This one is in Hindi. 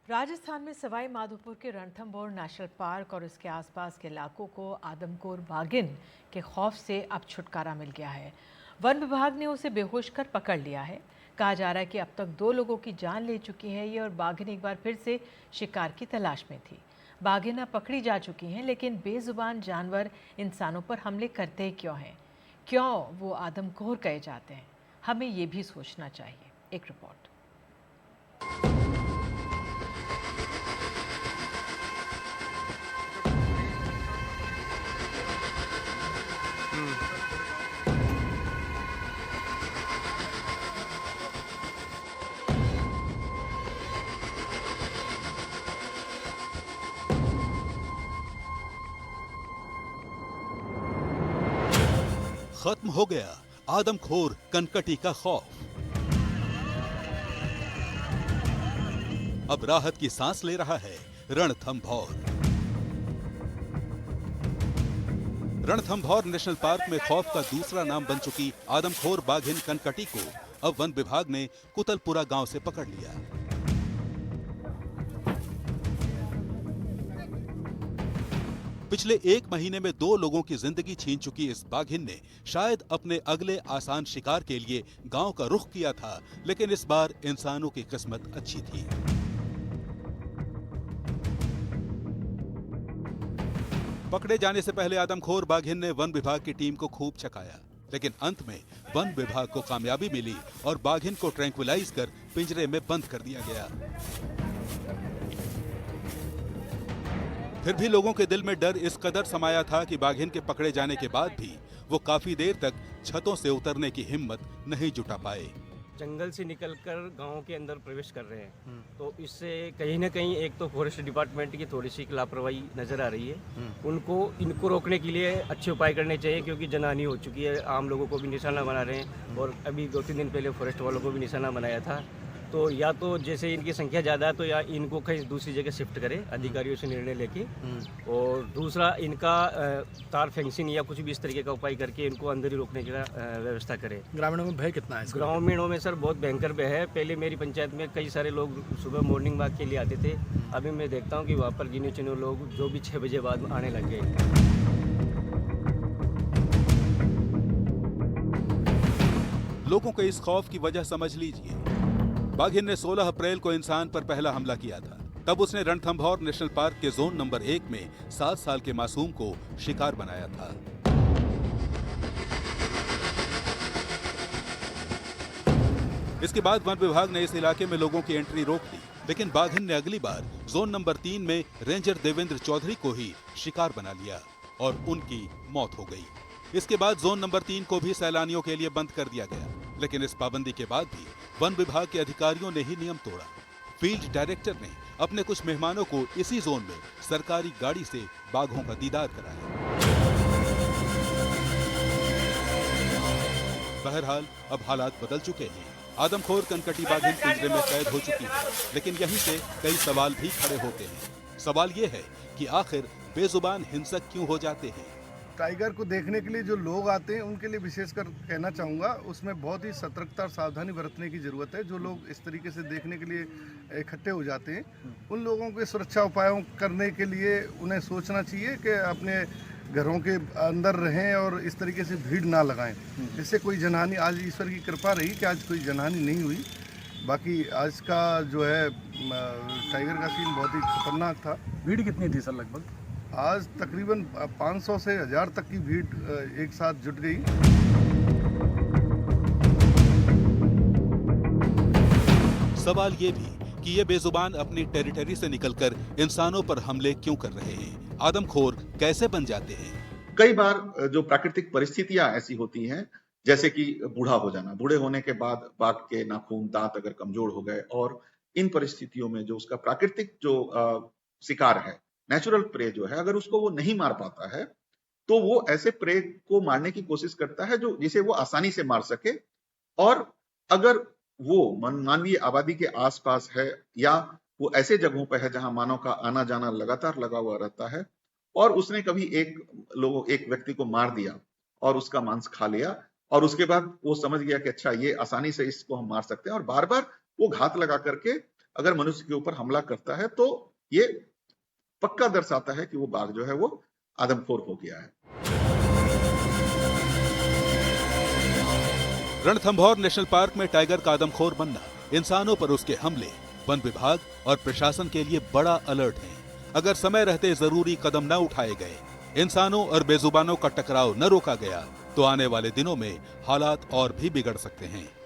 राजस्थान में सवाई माधोपुर के रणथंभौर नेशनल पार्क और इसके आसपास के इलाकों को आदमखोर बाघिन के खौफ से अब छुटकारा मिल गया है। वन विभाग ने उसे बेहोश कर पकड़ लिया है। कहा जा रहा है कि अब तक 2 लोगों की जान ले चुकी है ये, और बाघिन एक बार फिर से शिकार की तलाश में थी। बाघिन अब पकड़ी जा चुकी हैं, लेकिन बेजुबान जानवर इंसानों पर हमले करते ही क्यों हैं? क्यों वो आदमखोर कहे जाते हैं? हमें ये भी सोचना चाहिए। एक रिपोर्ट। खत्म हो गया आदमखोर कनकटी का खौफ। अब राहत की सांस ले रहा है रणथंभौर। रणथंभौर नेशनल पार्क में खौफ का दूसरा नाम बन चुकी आदमखोर बाघिन कनकटी को अब वन विभाग ने कुतलपुरा गांव से पकड़ लिया। पिछले 1 महीने में 2 लोगों की जिंदगी छीन चुकी इस बाघिन ने शायद अपने अगले आसान शिकार के लिए गांव का रुख किया था, लेकिन इस बार इंसानों की किस्मत अच्छी थी। पकड़े जाने से पहले आदमखोर बाघिन ने वन विभाग की टीम को खूब छकाया, लेकिन अंत में वन विभाग को कामयाबी मिली और बाघिन को ट्रैंक्विलाइज कर पिंजरे में बंद कर दिया गया। फिर भी लोगों के दिल में डर इस कदर समाया था कि बाघिन के पकड़े जाने के बाद भी वो काफी देर तक छतों से उतरने की हिम्मत नहीं जुटा पाए। जंगल से निकलकर गांव के अंदर प्रवेश कर रहे हैं, तो इससे कहीं ना कहीं एक तो फॉरेस्ट डिपार्टमेंट की थोड़ी सी लापरवाही नजर आ रही है। इनको रोकने के लिए अच्छे उपाय करने चाहिए, क्योंकि जनहानि हो चुकी है। आम लोगों को भी निशाना बना रहे हैं, और अभी 2-3 दिन पहले फॉरेस्ट वालों को भी निशाना बनाया था। तो या तो जैसे इनकी संख्या ज़्यादा है तो या इनको कहीं दूसरी जगह शिफ्ट करें, अधिकारियों से निर्णय लेके, और दूसरा इनका तार फेंसिंग या कुछ भी इस तरीके का उपाय करके इनको अंदर ही रोकने की व्यवस्था करें। ग्रामीणों में भय कितना है? ग्रामीणों में सर बहुत भयंकर भय है। पहले मेरी पंचायत में कई सारे लोग सुबह मॉर्निंग वॉक के लिए आते थे। अभी मैं देखता हूँ कि वहाँ पर गिने चुने लोग जो भी 6 बजे बाद आने लग गए। लोगों के इस खौफ की वजह समझ लीजिए। बाघिन ने 16 अप्रैल को इंसान पर पहला हमला किया था। तब उसने रणथंभौर नेशनल पार्क के जोन नंबर 1 में 7 साल के मासूम को शिकार बनाया था। इसके बाद वन विभाग ने इस इलाके में लोगों की एंट्री रोक दी, लेकिन बाघिन ने अगली बार जोन नंबर 3 में रेंजर देवेंद्र चौधरी को ही शिकार बना लिया और उनकी मौत हो गई। इसके बाद जोन नंबर 3 को भी सैलानियों के लिए बंद कर दिया गया, लेकिन इस पाबंदी के बाद भी वन विभाग के अधिकारियों ने ही नियम तोड़ा। फील्ड डायरेक्टर ने अपने कुछ मेहमानों को इसी जोन में सरकारी गाड़ी से बाघों का दीदार कराया। बहरहाल अब हालात बदल चुके हैं। आदमखोर कनकटी बाघिन पिंजरे में कैद हो चुकी है, लेकिन यहीं से कई सवाल भी खड़े होते हैं। सवाल ये है कि आखिर बेजुबान हिंसक क्यों हो जाते हैं? टाइगर को देखने के लिए जो लोग आते हैं उनके लिए विशेषकर कहना चाहूँगा, उसमें बहुत ही सतर्कता और सावधानी बरतने की ज़रूरत है। जो लोग इस तरीके से देखने के लिए इकट्ठे हो जाते हैं, उन लोगों के सुरक्षा उपायों करने के लिए उन्हें सोचना चाहिए कि अपने घरों के अंदर रहें और इस तरीके से भीड़ ना लगाएं। इससे कोई जनहानि, आज ईश्वर की कृपा रही कि आज कोई जनहानि नहीं हुई। बाकी आज का जो है टाइगर का सीन बहुत ही खतरनाक था। भीड़ कितनी थी सर लगभग? आज तकरीबन 500 से 1000 तक की भीड़ एक साथ जुट गई। सवाल ये भी कि ये बेजुबान अपनी टेरिटरी से निकलकर इंसानों पर हमले क्यों कर रहे हैं? आदमखोर कैसे बन जाते हैं? कई बार जो प्राकृतिक परिस्थितियां ऐसी होती हैं, जैसे कि बूढ़ा हो जाना, बूढ़े होने के बाद बाघ के नाखून, दांत अगर कमजोर हो गए, और इन परिस्थितियों में जो उसका प्राकृतिक जो शिकार है, नेचुरल प्रे जो है, अगर उसको वो नहीं मार पाता है, तो वो ऐसे प्रे को मारने की कोशिश करता है जो जिसे वो आसानी से मार सके। और अगर वो मानवीय आबादी के आसपास है, या वो ऐसे जगहों पर है जहां मानव का आना जाना लगातार लगा हुआ रहता है, और उसने कभी एक व्यक्ति को मार दिया और उसका मांस खा लिया, और उसके बाद वो समझ गया कि अच्छा ये आसानी से इसको हम मार सकते हैं, और बार बार वो घात लगा करके अगर मनुष्य के ऊपर हमला करता है तो ये पक्का दर्शाता है कि वो बाघ जो है वो आदमखोर हो गया है। रणथंभौर नेशनल पार्क में टाइगर का आदमखोर बनना, इंसानों पर उसके हमले वन विभाग और प्रशासन के लिए बड़ा अलर्ट है। अगर समय रहते जरूरी कदम न उठाए गए, इंसानों और बेजुबानों का टकराव न रोका गया, तो आने वाले दिनों में हालात और भी बिगड़ सकते हैं।